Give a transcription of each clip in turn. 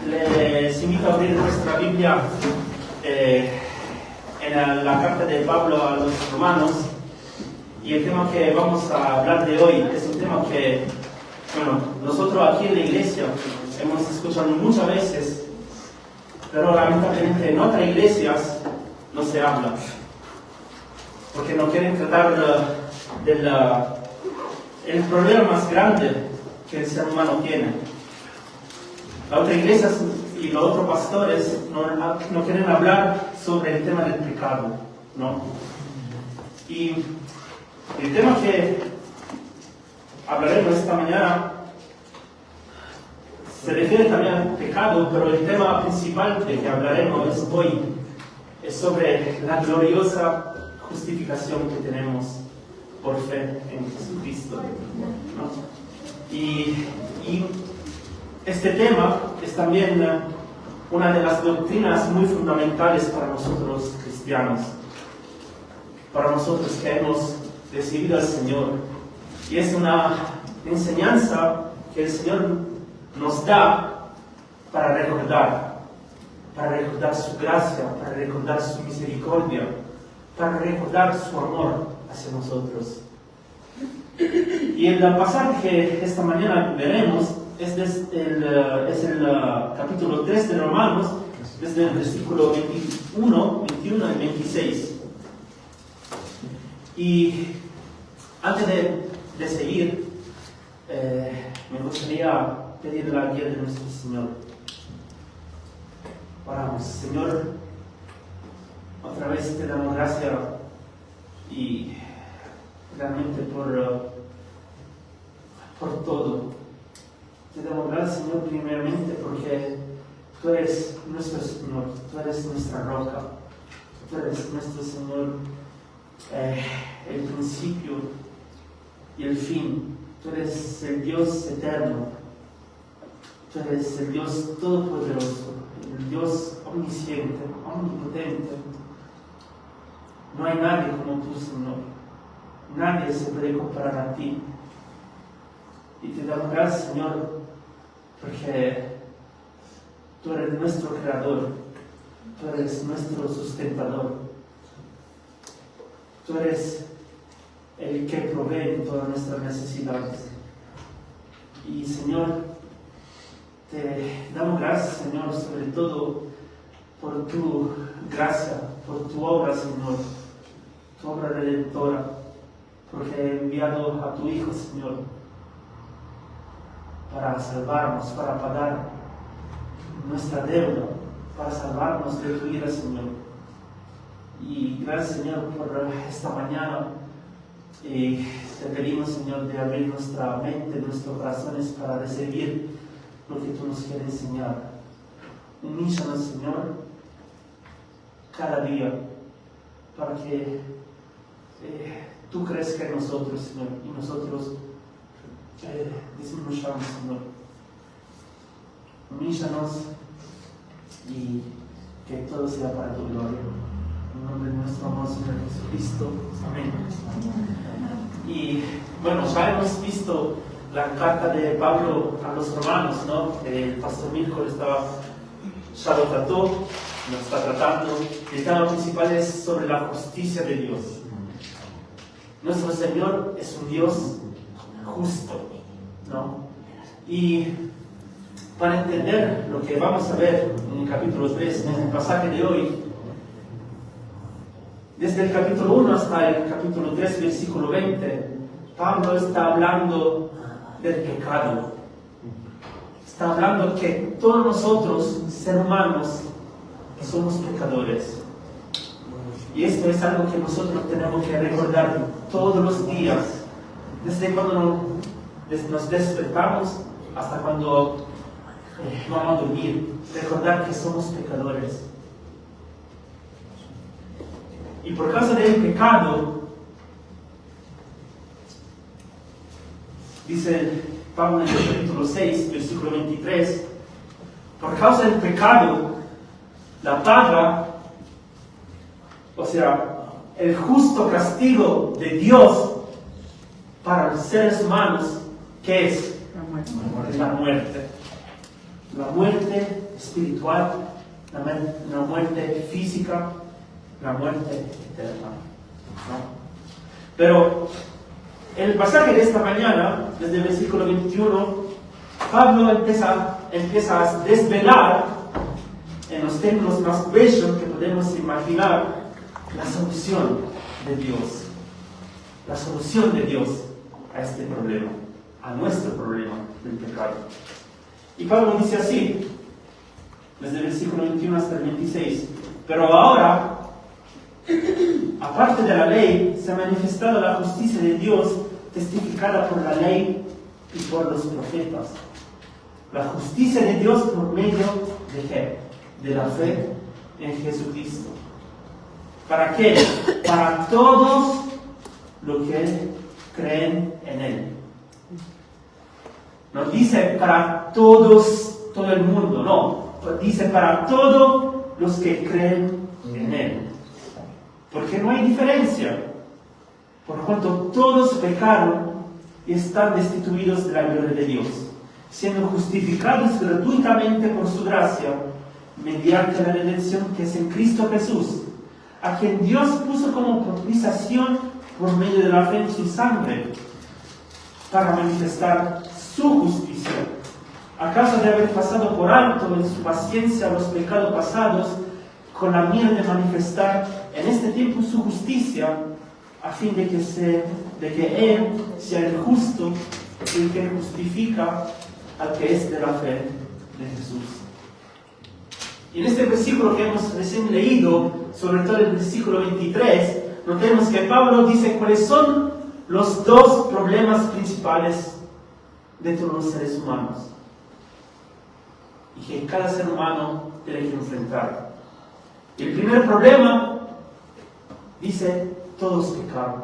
Les invito a abrir nuestra Biblia en la carta de Pablo a los romanos, y el tema que vamos a hablar de hoy es un tema que, nosotros aquí en la iglesia hemos escuchado muchas veces, pero lamentablemente en otras iglesias no se habla, porque no quieren tratar el problema más grande que el ser humano tiene. Las otras iglesias y los otros pastores no quieren hablar sobre el tema del pecado, ¿no? Y el tema que hablaremos esta mañana se refiere también al pecado, pero el tema principal del que hablaremos hoy es sobre la gloriosa justificación que tenemos por fe en Jesucristo, ¿no? Y este tema es también una de las doctrinas muy fundamentales para nosotros cristianos, para nosotros que hemos recibido al Señor. Y es una enseñanza que el Señor nos da para recordar su gracia, para recordar su misericordia, para recordar su amor hacia nosotros. Y el pasaje que esta mañana veremos es el capítulo 3 de Romanos, desde el versículo 21 y 26. Y antes de seguir, me gustaría pedir la guía de nuestro Señor. Oramos. Señor, otra vez te damos gracias y realmente por todo. Te damos gracias, Señor, primeramente porque tú eres nuestro Señor, tú eres nuestra roca, tú eres nuestro Señor, el principio y el fin. Tú eres el Dios eterno, tú eres el Dios todopoderoso, el Dios omnisciente, omnipotente. No hay nadie como tú, Señor. Nadie se puede comparar a ti. Y te damos gracias, Señor, porque tú eres nuestro creador, tú eres nuestro sustentador, tú eres el que provee todas nuestras necesidades. Y, Señor, te damos gracias, Señor, sobre todo por tu gracia, por tu obra, Señor, tu obra redentora, porque he enviado a tu Hijo, Señor, para salvarnos, para pagar nuestra deuda, para salvarnos de tu ira, Señor. Y gracias, Señor, por esta mañana. Te pedimos, Señor, de abrir nuestra mente, nuestros corazones para recibir lo que tú nos quieres enseñar. Humíllanos, Señor, cada día, para que tú crezcas en nosotros, Señor, y nosotros disminuyamos, Señor. Humíllanos y que todo sea para tu gloria. En nombre de nuestro amor Señor Jesucristo. Amén. Y bueno, ya hemos visto la carta de Pablo a los romanos, ¿no? El pastor Mirko ya lo trató, lo está tratando. El tema principal es sobre la justicia de Dios. Nuestro Señor es un Dios justo, ¿no? Y para entender lo que vamos a ver en el capítulo 3, en el pasaje de hoy, desde el capítulo 1 hasta el capítulo 3, versículo 20, Pablo está hablando del pecado. Está hablando que todos nosotros, seres humanos, somos pecadores. Y esto es algo que nosotros tenemos que recordar todos los días, desde cuando nos despertamos hasta cuando vamos a dormir. Recordar que somos pecadores. Y por causa del pecado, dice Pablo en el capítulo 6, versículo 23, por causa del pecado, la paga, o sea, el justo castigo de Dios para los seres humanos, ¿qué es? La muerte. La muerte espiritual, la muerte física, la muerte eterna, ¿no? Pero el pasaje de esta mañana, desde el versículo 21, Pablo empieza a desvelar en los términos más bellos que podemos imaginar la solución de Dios. La solución de Dios a este problema, a nuestro problema del pecado. Y Pablo dice así, desde el versículo 21 hasta el 26, pero ahora, aparte de la ley, se ha manifestado la justicia de Dios testificada por la ley y por los profetas. La justicia de Dios por medio de ¿qué? De la fe en Jesucristo. ¿Para qué? Para todos los que creen en Él. No dice para todos, todo el mundo, no. Dice para todos los que creen en Él. Porque no hay diferencia. Por cuanto todos pecaron y están destituidos de la gloria de Dios, siendo justificados gratuitamente por su gracia, mediante la redención que es en Cristo Jesús, a quien Dios puso como propiciación por medio de la fe en su sangre, para manifestar su justicia, a causa de haber pasado por alto en su paciencia los pecados pasados, con la mira de manifestar en este tiempo su justicia, a fin de que Él sea el justo, el que justifica al que es de la fe de Jesús. Y en este versículo que hemos recién leído, sobre todo el versículo 23, notemos que Pablo dice cuáles son los dos problemas principales de todos los seres humanos y que cada ser humano tiene que enfrentar. El primer problema, dice, todos pecaron.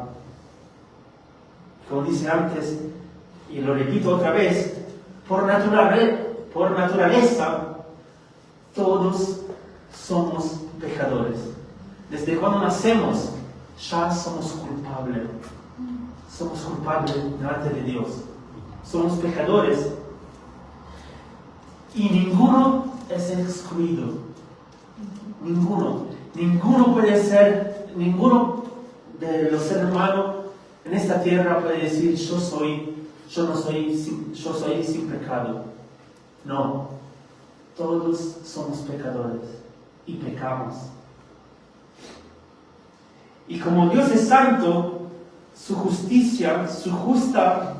Como dice antes, y lo repito otra vez, por naturaleza, todos somos pecadores. Desde cuando nacemos, ya somos culpables. Somos culpables delante de Dios. Somos pecadores. Y ninguno es excluido. Ninguno. Ninguno puede ser, ninguno de los seres humanos en esta tierra puede decir, yo soy sin pecado. No. Todos somos pecadores y pecamos. Y como Dios es santo, su justicia, su justa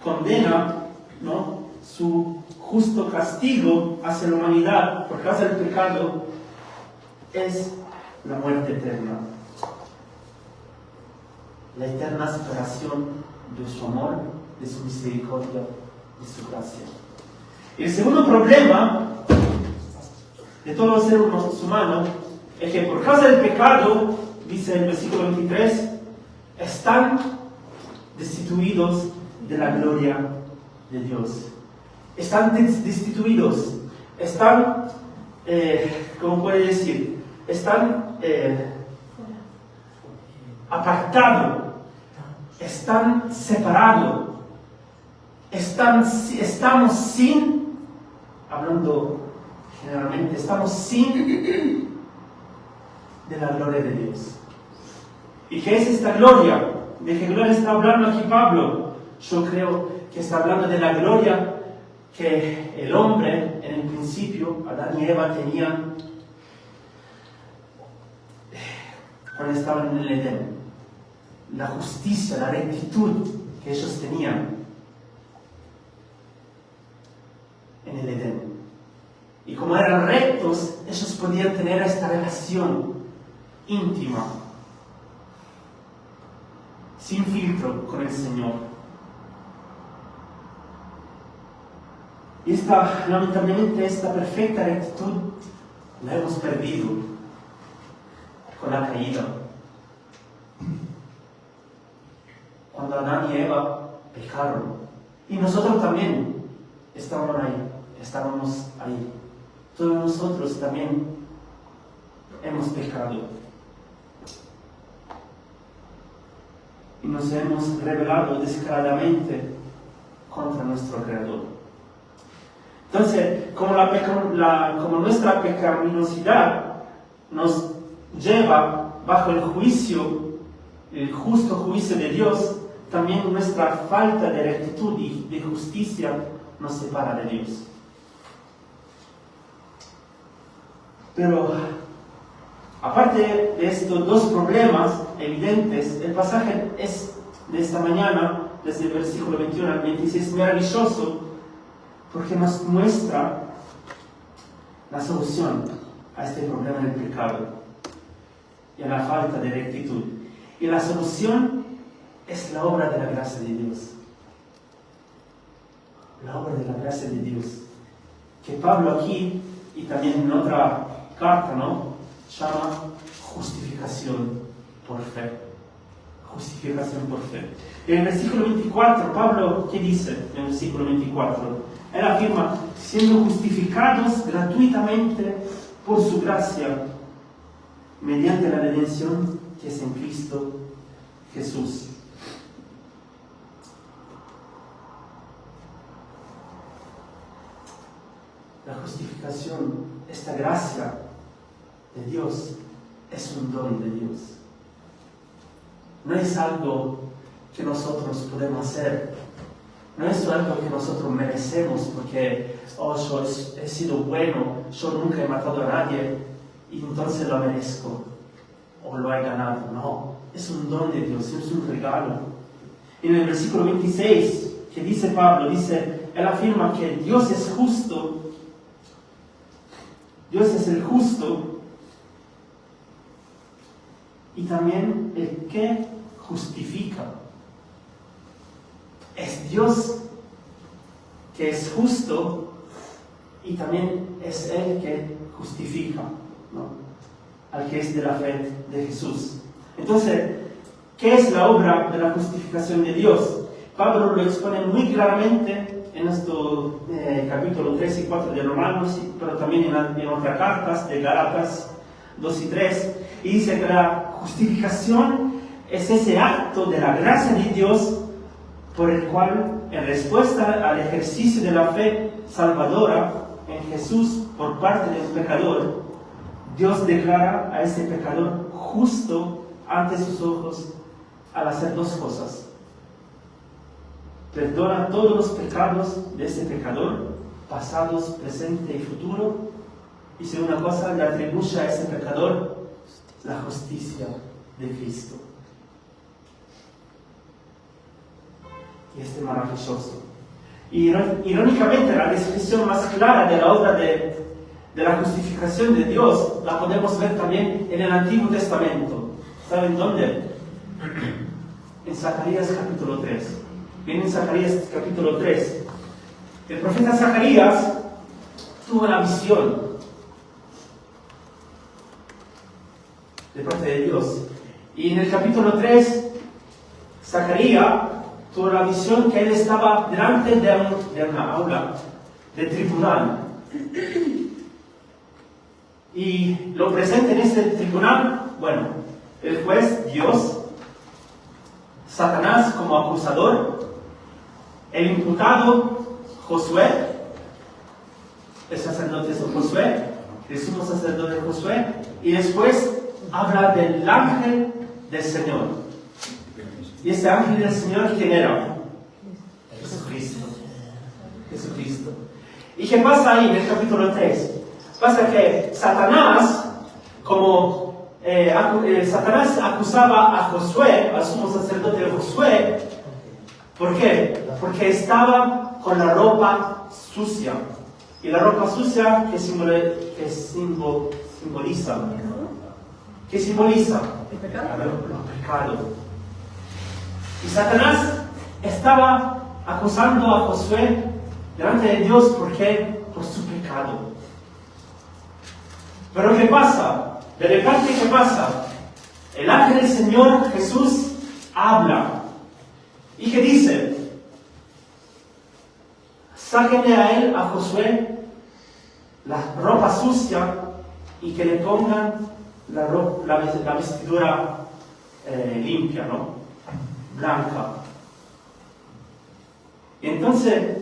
condena, ¿no? Su justo castigo hacia la humanidad por causa del pecado es la muerte eterna. La eterna separación de su amor, de su misericordia, de su gracia. Y el segundo problema de todos los seres humanos es que por causa del pecado, dice el versículo 23, están destituidos de la gloria de Dios. Están destituidos, están, ¿cómo puede decir? Están apartados, están separados, estamos sin, hablando generalmente, estamos sin de la gloria de Dios. ¿Y qué es esta gloria? ¿De qué gloria está hablando aquí Pablo? Yo creo que está hablando de la gloria que el hombre, en el principio, Adán y Eva, tenían cuando estaban en el Edén. La justicia, la rectitud que ellos tenían en el Edén. Y como eran rectos, ellos podían tener esta relación íntima, sin filtro, con el Señor. Y lamentablemente, esta perfecta rectitud la hemos perdido con la caída. Cuando Adán y Eva pecaron. Y nosotros también estábamos ahí. Todos nosotros también hemos pecado. Y nos hemos rebelado descaradamente contra nuestro Creador. Entonces, como nuestra pecaminosidad nos lleva bajo el justo juicio de Dios, también nuestra falta de rectitud y de justicia nos separa de Dios. Pero, aparte de estos dos problemas evidentes, el pasaje de esta mañana, desde el versículo 21 al 26, es maravilloso porque nos muestra la solución a este problema del pecado y a la falta de rectitud. Y la solución es la obra de la gracia de Dios. La obra de la gracia de Dios. Que Pablo aquí, y también en otra carta, llama justificación por fe. Justificación por fe. En el versículo 24, Pablo, ¿qué dice en el versículo 24? Él afirma, siendo justificados gratuitamente por su gracia, mediante la redención que es en Cristo Jesús. La justificación, esta gracia de Dios, es un don de Dios. No es algo que nosotros podemos hacer. No es algo que nosotros merecemos porque, yo he sido bueno, yo nunca he matado a nadie y entonces lo merezco o lo he ganado. No, es un don de Dios, es un regalo. En el versículo 26, que dice Pablo, él afirma que Dios es justo. Dios es el justo y también el que justifica. Es Dios que es justo y también es Él que justifica, al que es de la fe de Jesús. Entonces, ¿qué es la obra de la justificación de Dios? Pablo lo expone muy claramente en estos capítulos 3 y 4 de Romanos, pero también en otras cartas de Gálatas 2 y 3, y dice que la justificación es ese acto de la gracia de Dios por el cual, en respuesta al ejercicio de la fe salvadora en Jesús por parte del pecador, Dios declara a ese pecador justo ante sus ojos al hacer dos cosas. Perdona todos los pecados de ese pecador, pasados, presente y futuro, y segunda cosa, le atribuye a ese pecador la justicia de Cristo. Y este maravilloso. Y irónicamente, la descripción más clara de la obra de la justificación de Dios la podemos ver también en el Antiguo Testamento. ¿Saben dónde? En Zacarías capítulo 3. Bien, en Zacarías capítulo 3. El profeta Zacarías tuvo una visión de parte de Dios. Y en el capítulo 3, Zacarías tuvo la visión que él estaba delante de una aula de tribunal. Y lo presente en este tribunal, el juez, Dios, Satanás como acusador, el imputado, Josué, el sacerdote Josué, el sumo sacerdote Josué, y después habla del ángel del Señor. Y ese ángel del Señor, ¿quién era? Jesucristo. Jesucristo. ¿Y qué pasa ahí en el capítulo 3? Pasa que Satanás, Satanás acusaba a Josué, al sumo sacerdote de Josué. ¿Por qué? Porque estaba con la ropa sucia. Y la ropa sucia, ¿qué simboliza? ¿Qué simboliza? El pecado. Los pecados. Y Satanás estaba acusando a Josué delante de Dios. ¿Por qué? Por su pecado. Pero ¿qué pasa? De repente, ¿qué pasa? El ángel del Señor Jesús habla. ¿Y qué dice? Sáquenle a él, a Josué, la ropa sucia y que le pongan la vestidura limpia, blanca. Entonces,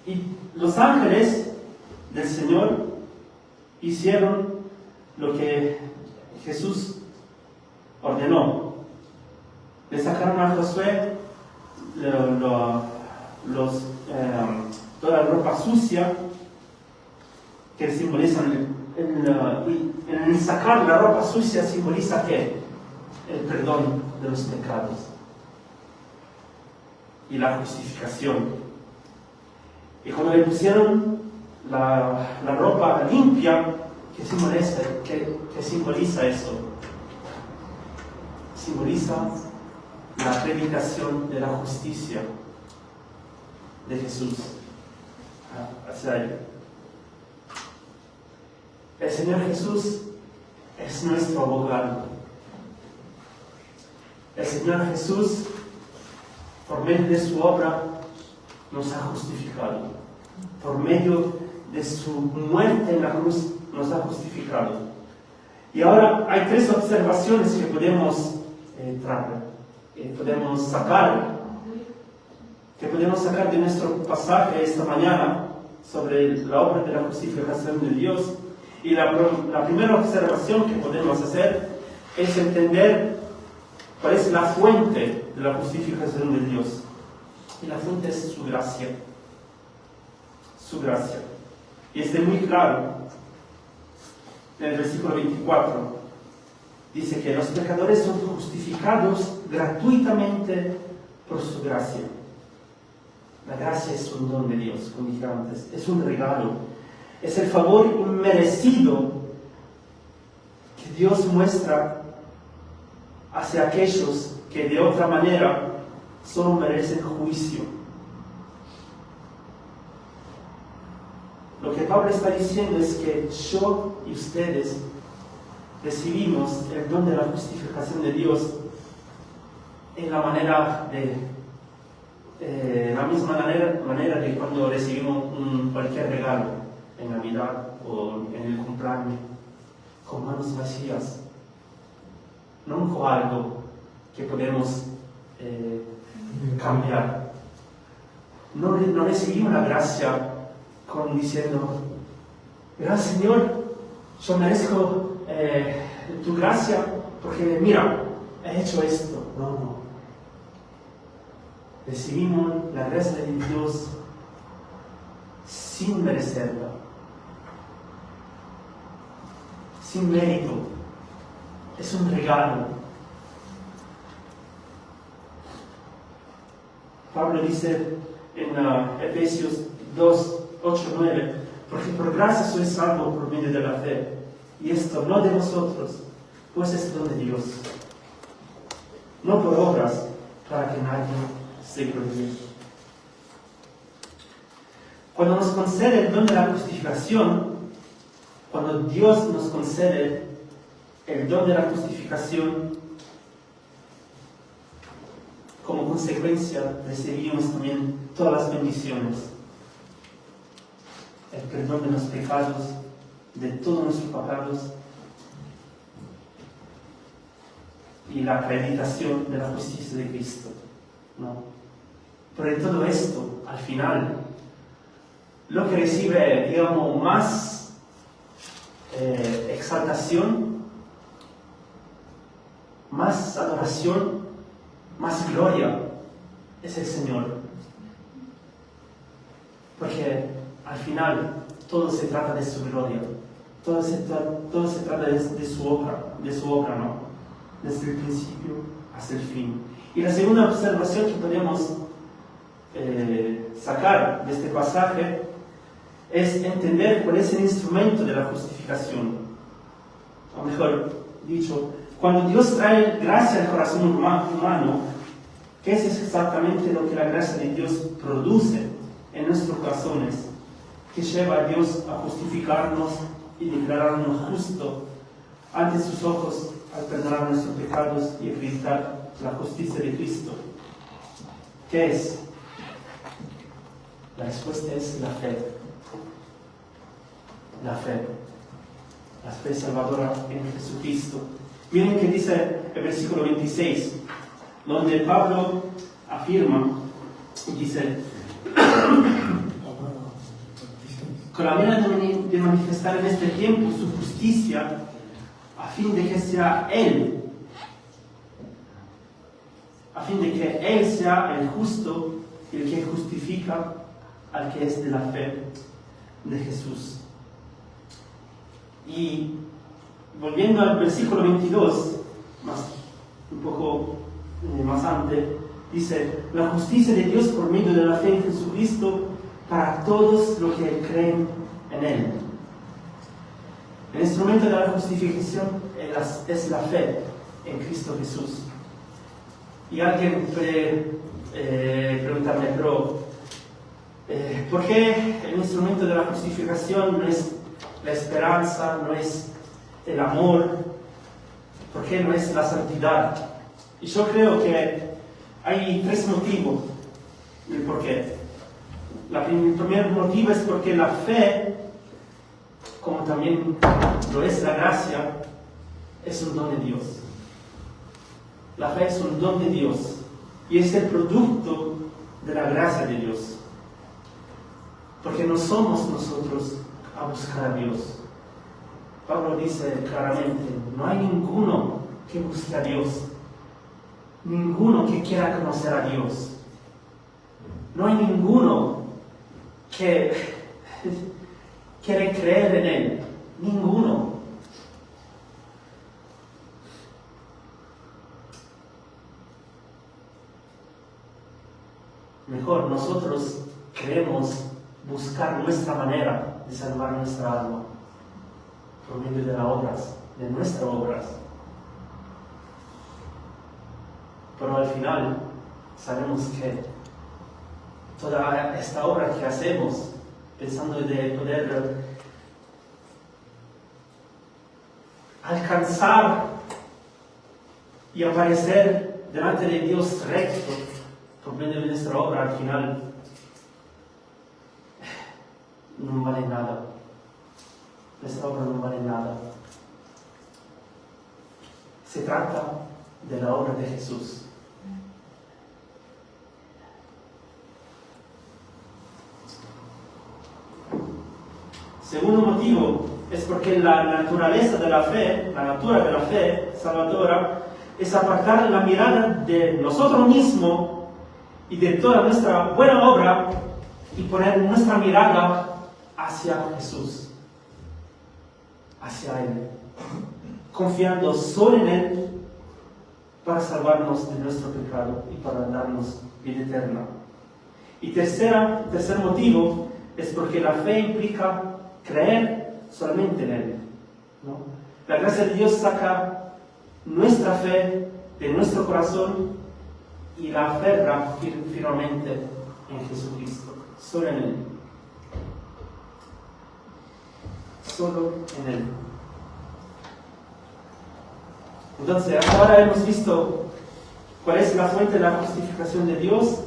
y los ángeles del Señor hicieron lo que Jesús ordenó. Le sacaron a Josué toda la ropa sucia que simbolizan. En el sacar la ropa sucia simboliza ¿qué? El perdón de los pecados y la justificación. Y cuando le pusieron la ropa limpia, ¿qué simboliza eso? Simboliza la predicación de la justicia de Jesús hacia él. El Señor Jesús es nuestro abogado. El Señor Jesús, por medio de su obra, nos ha justificado. Por medio de su muerte en la cruz, nos ha justificado. Y ahora hay tres observaciones que podemos sacar de nuestro pasaje esta mañana sobre la obra de la justificación de Dios. Y la primera observación que podemos hacer es entender cuál es la fuente de la justificación de Dios. Y la fuente es su gracia. Su gracia. Y es muy claro. En el versículo 24 dice que los pecadores son justificados gratuitamente por su gracia. La gracia es un don de Dios, como dije antes, es un regalo. Es el favor inmerecido que Dios muestra hacia aquellos que de otra manera solo merecen juicio. Lo que Pablo está diciendo es que yo y ustedes recibimos el don de la justificación de Dios en la manera la misma manera que cuando recibimos cualquier regalo en Navidad o en el cumpleaños, con manos vacías, no con algo que podemos cambiar. No recibimos la gracia diciendo, gracias Señor, yo merezco tu gracia porque mira, he hecho esto. No. Recibimos la gracia de Dios sin merecerla, sin mérito. Es un regalo. Pablo dice en Efesios 2, 8, 9, porque por gracia sois salvos por medio de la fe, y esto no de vosotros, pues es don de Dios, no por obras, para que nadie se gloríe. Cuando nos concede el don de la justificación, cuando Dios nos concede el don de la justificación, como consecuencia recibimos también todas las bendiciones. El perdón de los pecados, de todos nuestros pecados, y la acreditación de la justicia de Cristo. ¿No? Pero en todo esto, al final, lo que recibe, digamos, más exaltación, más adoración, más gloria, es el Señor. Porque al final todo se trata de su gloria, todo se trata de su obra, ¿no? Desde el principio hasta el fin. Y la segunda observación que podemos sacar de este pasaje es entender cuál es el instrumento de la justificación. O mejor dicho, cuando Dios trae gracia al corazón humano, ¿qué es exactamente lo que la gracia de Dios produce en nuestros corazones? Que lleva a Dios a justificarnos y declararnos justos ante sus ojos al perdonar nuestros pecados y acreditar la justicia de Cristo. ¿Qué es? La respuesta es la fe. La fe salvadora en Jesucristo. Miren que dice el versículo 26, donde Pablo afirma y dice con la manera de manifestar en este tiempo su justicia, a fin de que sea Él, a fin de que Él sea el justo y el que justifica al que es de la fe de Jesús. Y volviendo al versículo 22, un poco más antes, dice: la justicia de Dios por medio de la fe en Jesucristo para todos los que creen en Él. El instrumento de la justificación es la fe en Cristo Jesús. Y alguien puede preguntarme, pero ¿por qué el instrumento de la justificación no es la esperanza, no es el amor? ¿Por qué no es la santidad? Y yo creo que hay tres motivos del por qué. El primer motivo es porque la fe, como también lo es la gracia, es un don de Dios. La fe es un don de Dios y es el producto de la gracia de Dios. Porque no somos nosotros a buscar a Dios. Pablo dice claramente: no hay ninguno que busque a Dios, ninguno que quiera conocer a Dios. No hay ninguno que quiere creer en Él. Ninguno. Mejor, nosotros queremos buscar nuestra manera de salvar nuestra alma por medio de las obras, de nuestras obras. Pero al final sabemos que toda esta obra que hacemos, pensando de poder alcanzar y aparecer delante de Dios recto por medio de nuestra obra, al final no vale nada. Nuestra obra no vale nada. Se trata de la obra de Jesús. Segundo motivo es porque la naturaleza de la fe, la natura de la fe salvadora, es apartar la mirada de nosotros mismos y de toda nuestra buena obra y poner nuestra mirada hacia Jesús, hacia Él, confiando solo en Él para salvarnos de nuestro pecado y para darnos vida eterna. Y tercer motivo es porque la fe implica creer solamente en Él, ¿no? La gracia de Dios saca nuestra fe de nuestro corazón y la aferra firmemente en Jesucristo, solo en Él. Solo en Él. Entonces, ahora hemos visto cuál es la fuente de la justificación de Dios,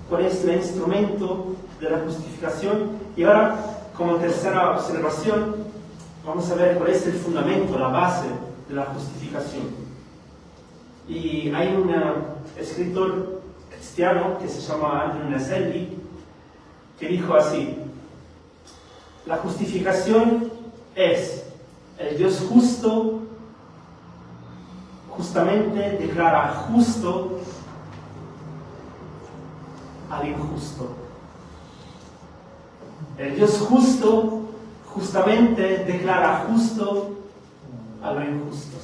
cuál es el instrumento de la justificación, y ahora, como tercera observación, vamos a ver cuál es el fundamento, la base de la justificación. Y hay un escritor cristiano que se llama Andrew Naselli que dijo así: la justificación es el Dios justo, justamente declara justo al injusto. El Dios justo justamente declara justo a lo injusto.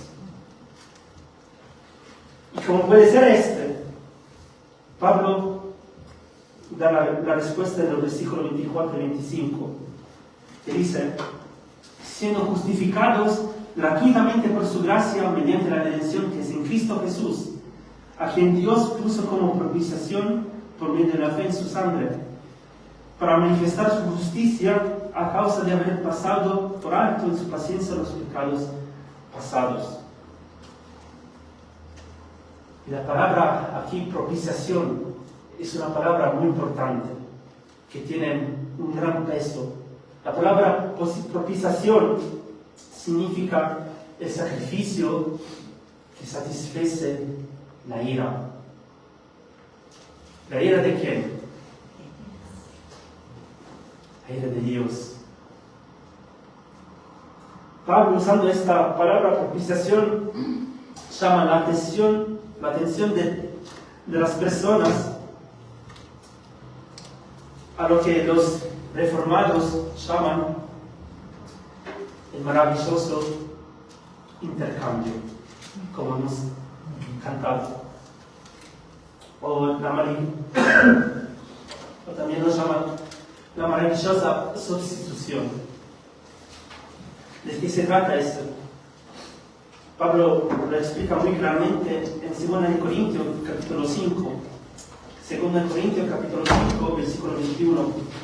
Y como puede ser Pablo da la respuesta en el versículo 24 y 25, que dice: siendo justificados gratuitamente por su gracia mediante la redención que es en Cristo Jesús, a quien Dios puso como propiciación por medio de la fe en su sangre, para manifestar su justicia a causa de haber pasado por alto en su paciencia los pecados pasados. Y la palabra aquí, propiciación, es una palabra muy importante, que tiene un gran peso. La palabra propiciación significa el sacrificio que satisface la ira. ¿La ira de quién? La ira de Dios. Pablo, usando esta palabra propiciación, llama la atención de las personas a lo que los reformados llaman el maravilloso intercambio, como hemos cantado, o también lo llaman la maravillosa sustitución. ¿De qué se trata esto? Pablo lo explica muy claramente en 2 Corintios capítulo 5. 2 Corintios capítulo 5, versículo 21.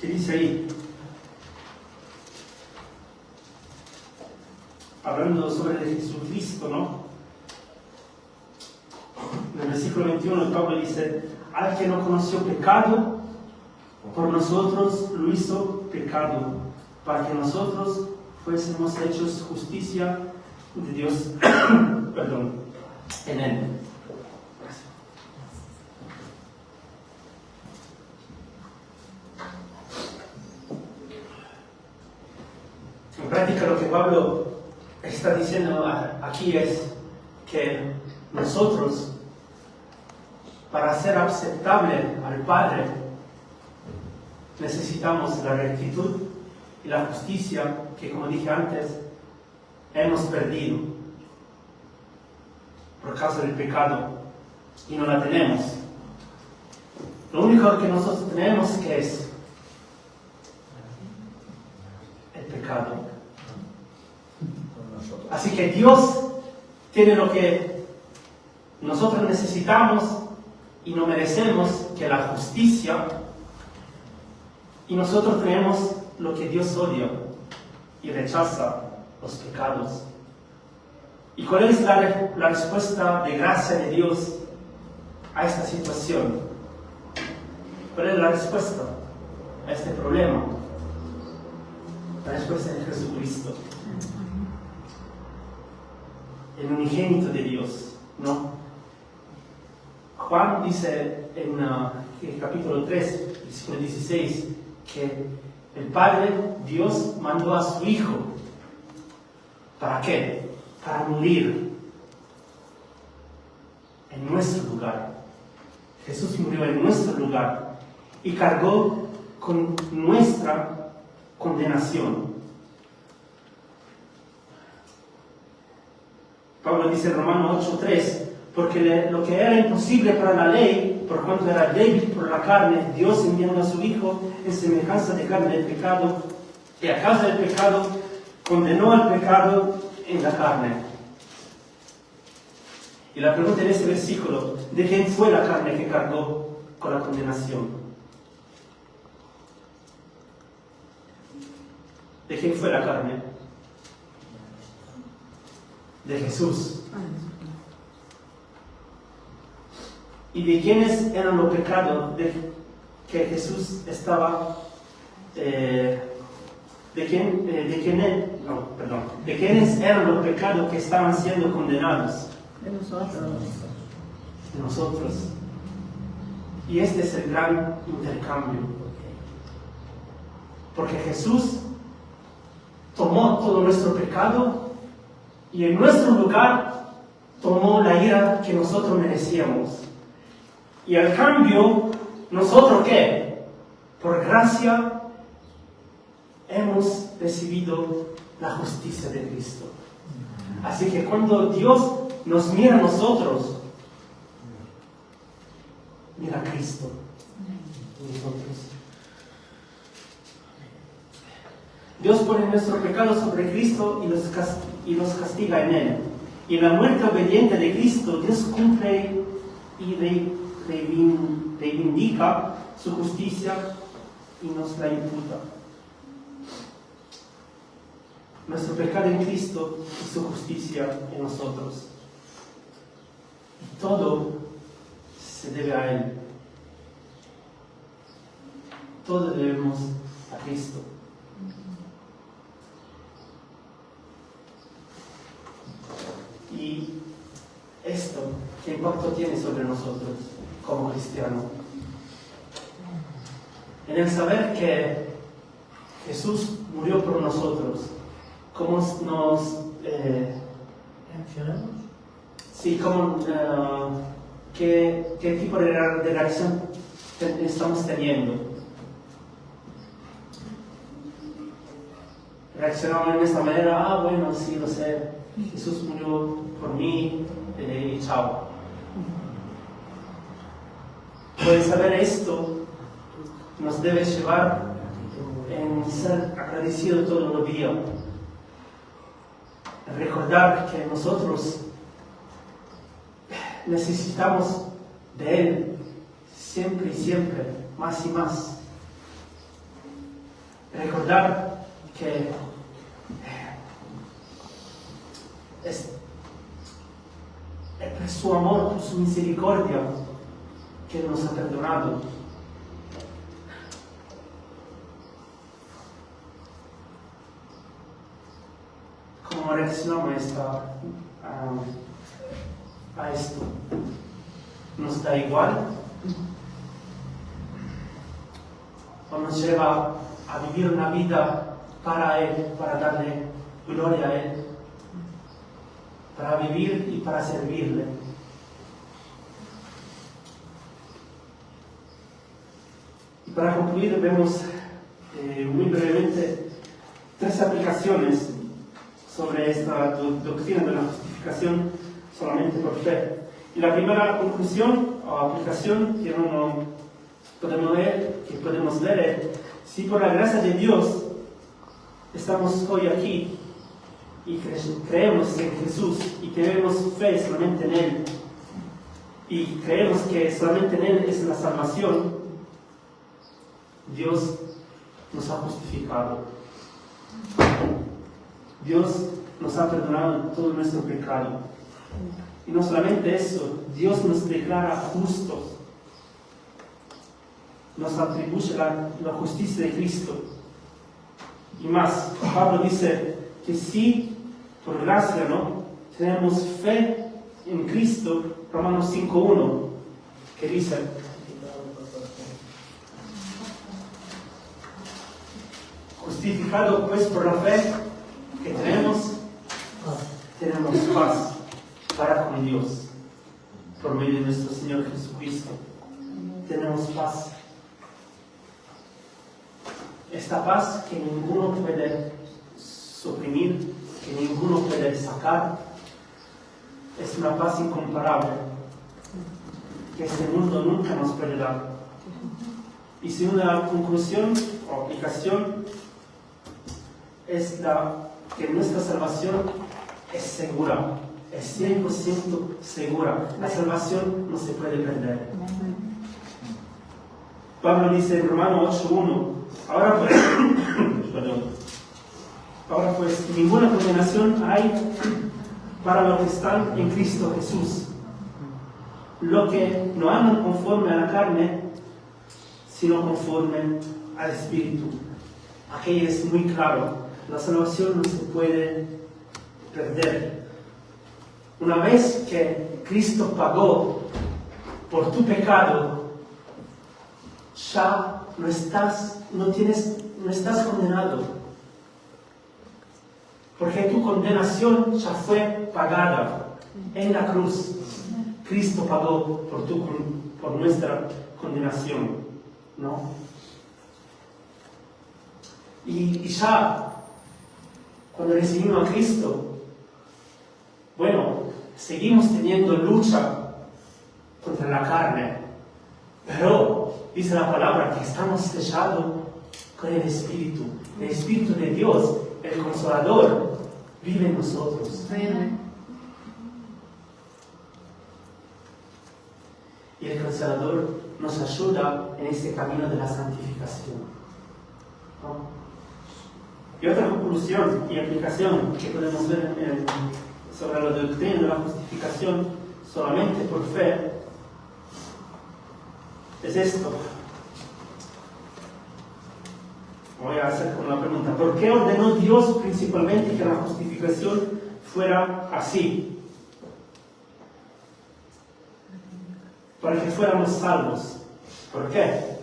¿Qué dice ahí? Hablando sobre Jesucristo, ¿no? En el versículo 21 Pablo dice: al que no conoció pecado, por nosotros lo hizo pecado, para que nosotros fuésemos hechos justicia de Dios perdón, en él. En práctica, lo que Pablo está diciendo aquí es que nosotros, para ser aceptable al Padre, necesitamos la rectitud y la justicia que, como dije antes, hemos perdido por causa del pecado y no la tenemos. Lo único que nosotros tenemos, ¿qué es? El pecado. Así que Dios tiene lo que nosotros necesitamos y no merecemos, que la justicia, y nosotros tenemos lo que Dios odia y rechaza: los pecados. ¿Y cuál es la respuesta de gracia de Dios a esta situación? ¿Cuál es la respuesta a este problema? La respuesta es Jesucristo, el unigénito de Dios, ¿no? Juan dice en el capítulo 3, versículo 16, que el Padre, Dios, mandó a su Hijo. ¿Para qué? Para morir en nuestro lugar. Jesús murió en nuestro lugar y cargó con nuestra condenación. Pablo dice en Romanos 8:3, porque lo que era imposible para la ley, por cuanto era débil por la carne, Dios enviando a su Hijo en semejanza de carne del pecado, y a causa del pecado condenó al pecado en la carne. Y la pregunta en ese versículo: ¿de quién fue la carne que cargó con la condenación? ¿De quién fue la carne? De Jesús. ¿Y de quiénes eran los pecados que Jesús estaba? ¿De quiénes eran los pecados que estaban siendo condenados? De nosotros. De nosotros. Y este es el gran intercambio. Porque Jesús tomó todo nuestro pecado y en nuestro lugar tomó la ira que nosotros merecíamos. Y al cambio, ¿nosotros qué? Por gracia hemos recibido la justicia de Cristo. Así que cuando Dios nos mira a nosotros, mira a Cristo en nosotros. Dios pone nuestro pecado sobre Cristo y los castiga en Él. Y en la muerte obediente de Cristo, Dios cumple y reivindica su justicia y nos la imputa. Nuestro pecado en Cristo y su justicia en nosotros. Y todo se debe a Él. Todo debemos a Cristo. Y esto, ¿qué impacto tiene sobre nosotros como cristianos? En el saber que Jesús murió por nosotros, ¿cómo nos... ¿reaccionamos? Sí, ¿qué tipo de reacción estamos teniendo? Reaccionamos de esta manera, bueno, sí, lo sé, Jesús murió por mí, y chao. Pues saber esto nos debe llevar en ser agradecidos todos los días, en recordar que nosotros necesitamos de Él siempre y siempre, más y más. Recordar que es por su amor, por su misericordia, que nos ha perdonado. ¿Cómo reaccionamos a esto? ¿Nos da igual? ¿O nos lleva a vivir una vida para Él, para darle gloria a Él? Para vivir y para servirle. Y para concluir, vemos muy brevemente 3 aplicaciones sobre esta doctrina de la justificación solamente por fe. Y la primera conclusión o aplicación que podemos ver es: si por la gracia de Dios estamos hoy aquí y creemos en Jesús y tenemos fe solamente en Él y creemos que solamente en Él es la salvación, Dios nos ha justificado. Dios nos ha perdonado todo nuestro pecado. Y no solamente eso, Dios nos declara justos, nos atribuye la justicia de Cristo. Y más, Pablo dice que si por gracia tenemos fe en Cristo, Romanos 5:1, que dice: justificado pues por la fe que tenemos paz para con Dios por medio de nuestro Señor Jesucristo. Tenemos paz. Esta paz que ninguno puede suprimir, que ninguno puede sacar, es una paz incomparable que este mundo nunca nos puede dar. Y si una conclusión o aplicación es que nuestra salvación es segura, es 100% segura. La salvación no se puede perder. Pablo dice en Romanos 8:1: ahora pues ninguna condenación hay para los que están en Cristo Jesús, lo que no andan conforme a la carne, sino conforme al Espíritu. Aquí es muy claro: la salvación no se puede perder. Una vez que Cristo pagó por tu pecado, ya no estás condenado. Porque tu condenación ya fue pagada en la cruz. Cristo pagó por nuestra condenación, ¿no? Y ya, cuando recibimos a Cristo, bueno, seguimos teniendo lucha contra la carne, pero dice la palabra que estamos sellados con el Espíritu de Dios, el Consolador, vive en nosotros. Y el Consolador nos ayuda en este camino de la santificación, ¿no? Y otra conclusión y aplicación que podemos ver sobre la doctrina de la justificación solamente por fe es esto. Voy a hacer una pregunta: ¿por qué ordenó Dios principalmente que la justificación fuera así? para que fuéramos salvos. ¿Por qué?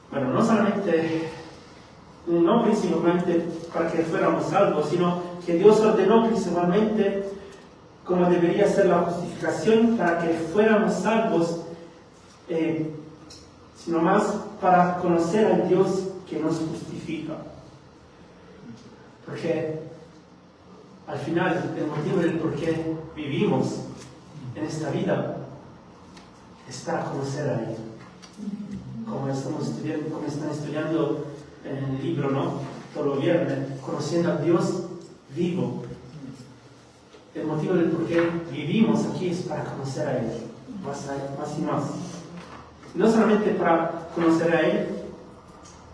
Bueno, no principalmente para que fuéramos salvos, sino que Dios ordenó principalmente como debería ser la justificación para que fuéramos salvos, sino más para conocer al Dios que nos justifica. Porque al final el motivo del por qué vivimos en esta vida es para conocer a Él. Como están estudiando en el libro, ¿no? Todo los viernes, conociendo a Dios vivo. El motivo del por qué vivimos aquí es para conocer a Él, más y más. No solamente para conocer a Él,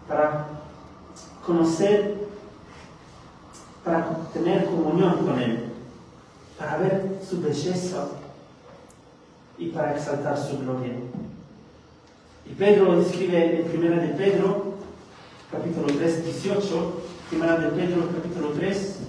para conocer, para tener comunión con Él, para ver su belleza y para exaltar su gloria. Y Pedro describe en 1 de Pedro, capítulo 3, 18, 1 de Pedro, capítulo 3,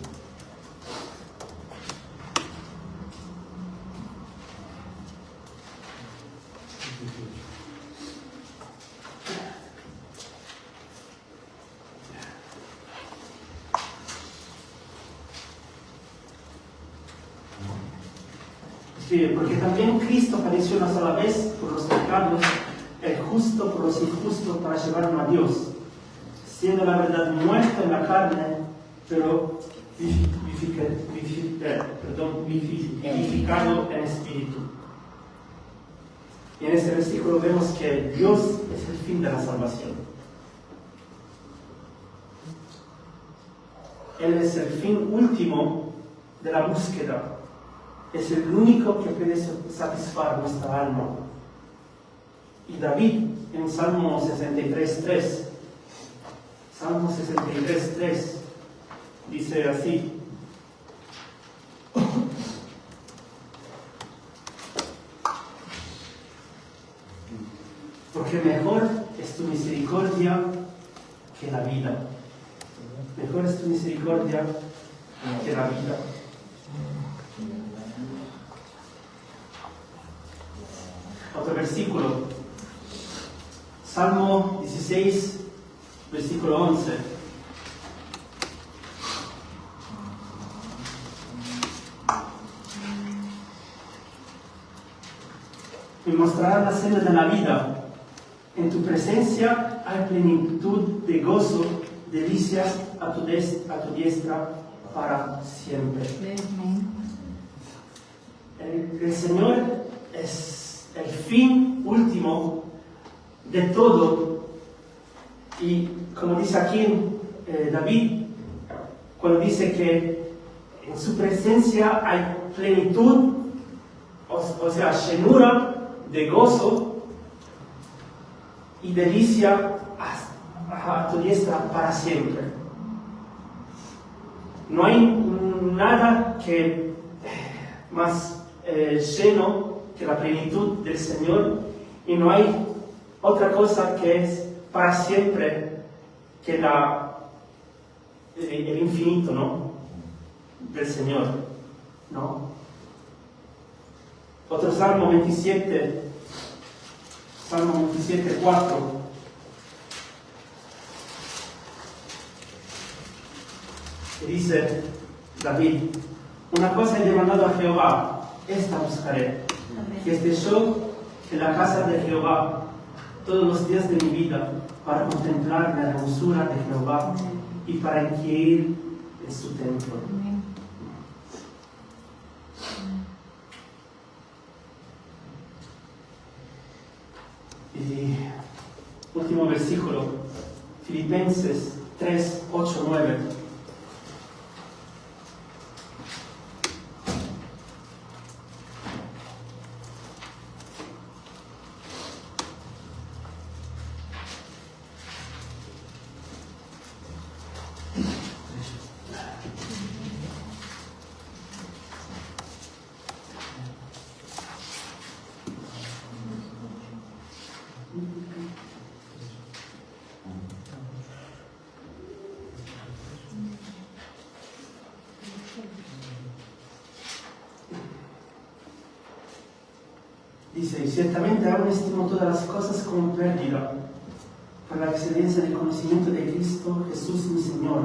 porque también Cristo padeció una sola vez por los pecados, el justo por los injustos, para llevarnos a Dios, siendo la verdad muerta en la carne, pero vivificado en espíritu. Y en este versículo vemos que Dios es el fin de la salvación. Él es el fin último de la búsqueda. Es el único que puede satisfacer nuestra alma. Y David, en Salmo 63:3, dice así: porque mejor es tu misericordia que la vida. Mejor es tu misericordia que la vida. Otro versículo, Salmo 16, versículo 11. Me mostrará la senda de la vida. En tu presencia hay plenitud de gozo, delicias a tu diestra para siempre. El Señor es el fin último de todo. Y como dice aquí David, cuando dice que en su presencia hay plenitud, o sea, llenura de gozo y delicia a tu diestra para siempre. No hay nada que más lleno que la plenitud del Señor, y no hay otra cosa que es para siempre que el infinito, ¿no? Del Señor, ¿no? Otro Salmo 27, Salmo 27:4. Que dice David: una cosa he demandado a Jehová, esta buscaré, que esté yo en la casa de Jehová todos los días de mi vida, para contemplar la hermosura de Jehová y para inquirir en su templo. Y último versículo, Filipenses 3, 8, 9. Dice, y ciertamente aún estimo todas las cosas como pérdida, por la excelencia del conocimiento de Cristo Jesús mi Señor,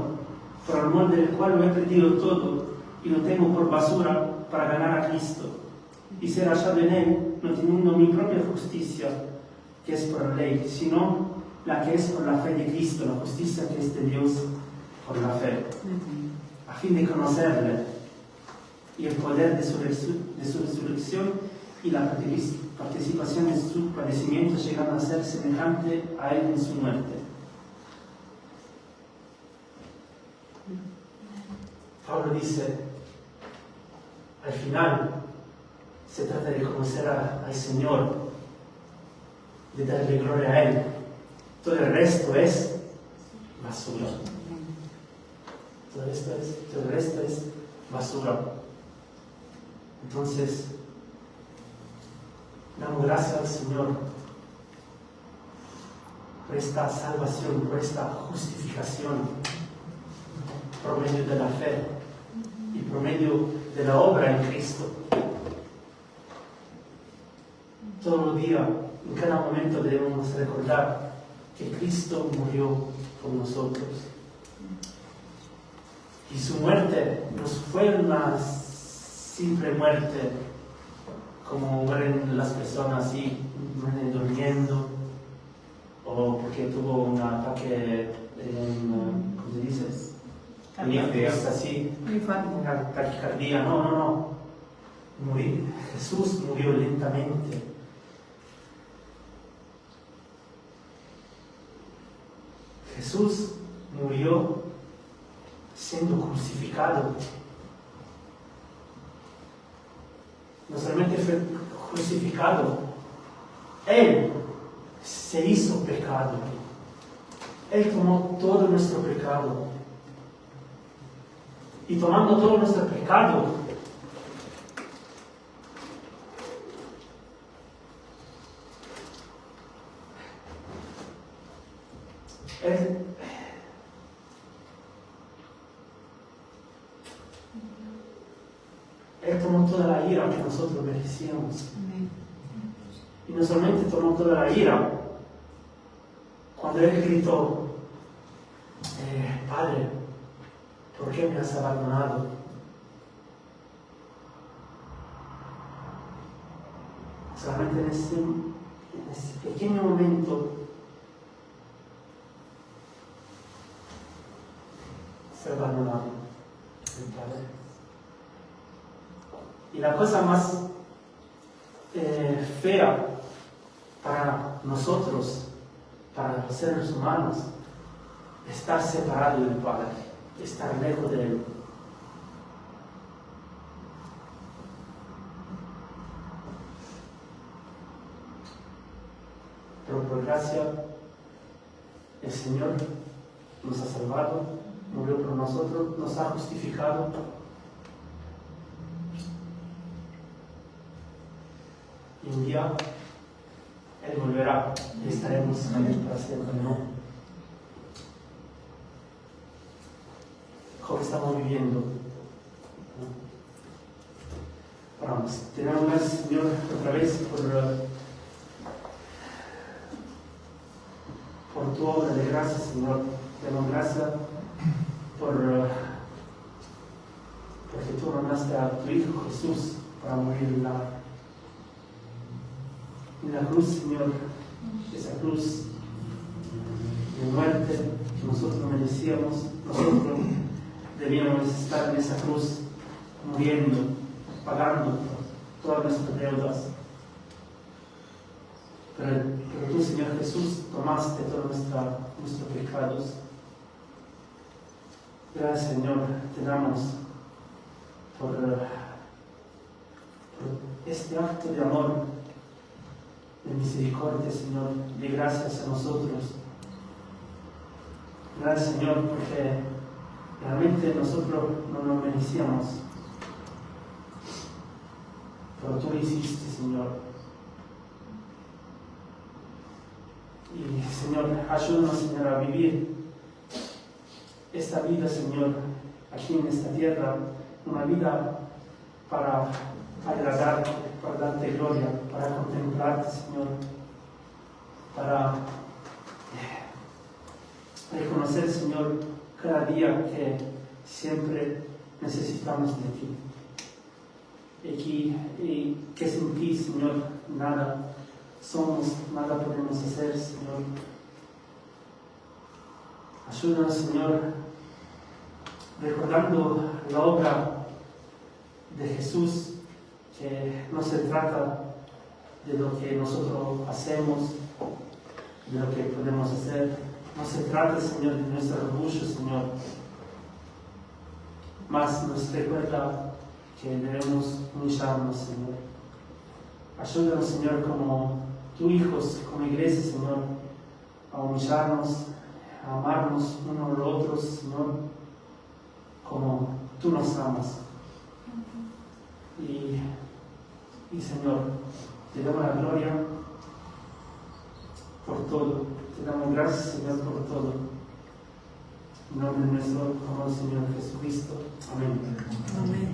por amor del cual lo he perdido todo y lo tengo por basura para ganar a Cristo y ser hallado en Él, no teniendo mi propia justicia, que es por la ley, sino la que es por la fe de Cristo, la justicia que es de Dios por la fe, a fin de conocerle y el poder de su resurrección y la participación en su padecimiento, llegando a ser semejante a Él en su muerte. Pablo dice, al final, se trata de conocer al Señor, de darle gloria a Él. Todo el resto es basura. Todo el resto es basura. Entonces, damos gracias al Señor por esta salvación, por esta justificación, por medio de la fe y por medio de la obra en Cristo. Todo el día, en cada momento debemos recordar que Cristo murió por nosotros. Y su muerte no fue una simple muerte, como mueren las personas así, mueren durmiendo, o porque tuvo un ataque, ¿cómo se dice? Así, una taquicardia. No. Jesús murió lentamente. Jesús murió siendo crucificado. No solamente fue crucificado, Él se hizo pecado. Él tomó todo nuestro pecado. Y tomando todo nuestro pecado, Él tomó toda la ira que nosotros merecíamos. Y no solamente tomó toda la ira, cuando Él gritó, Padre, ¿por qué me has abandonado? Solamente en ese pequeño momento fue abandonado el Padre. Y la cosa más fea para nosotros, para los seres humanos, es estar separado del Padre, estar lejos de Él. Pero por gracia, el Señor nos ha salvado, murió por nosotros, nos ha justificado. Y un día Él volverá y estaremos con Él para siempre, ¿no? ¿Cómo estamos viviendo? Oramos. Te damos gracias, Señor, otra vez por tu obra de gracia, Señor. Te damos gracias porque tú mandaste a tu Hijo Jesús para morir en la cruz, Señor, esa cruz de muerte que nosotros merecíamos. Nosotros debíamos estar en esa cruz muriendo, pagando todas nuestras deudas. Pero tú, Señor Jesús, tomaste todos nuestros pecados. Gracias, Señor, te damos por este acto de amor, de misericordia, Señor, de gracias a nosotros. Gracias, Señor, porque realmente nosotros no lo merecíamos, pero tú lo hiciste, Señor. Y, Señor, ayúdanos, Señor, a vivir esta vida, Señor, aquí en esta tierra, una vida para agradarte, para darte gloria, para contemplarte, Señor, para reconocer, Señor, cada día que siempre necesitamos de ti. Y que sin ti, Señor, nada somos, nada podemos hacer, Señor. Ayúdanos, Señor, recordando la obra de Jesús, que no se trata de lo que nosotros hacemos, de lo que podemos hacer. No se trata, Señor, de nuestro orgullo, Señor. Mas nos recuerda que debemos humillarnos, Señor. Ayúdanos, Señor, como tus hijos, como iglesia, Señor, a humillarnos, a amarnos unos a los otros, Señor, como tú nos amas. Y Señor, te damos la gloria por todo. Te damos gracias, Señor, por todo. En nombre de nuestro amado Señor Jesucristo. Amén. Amén.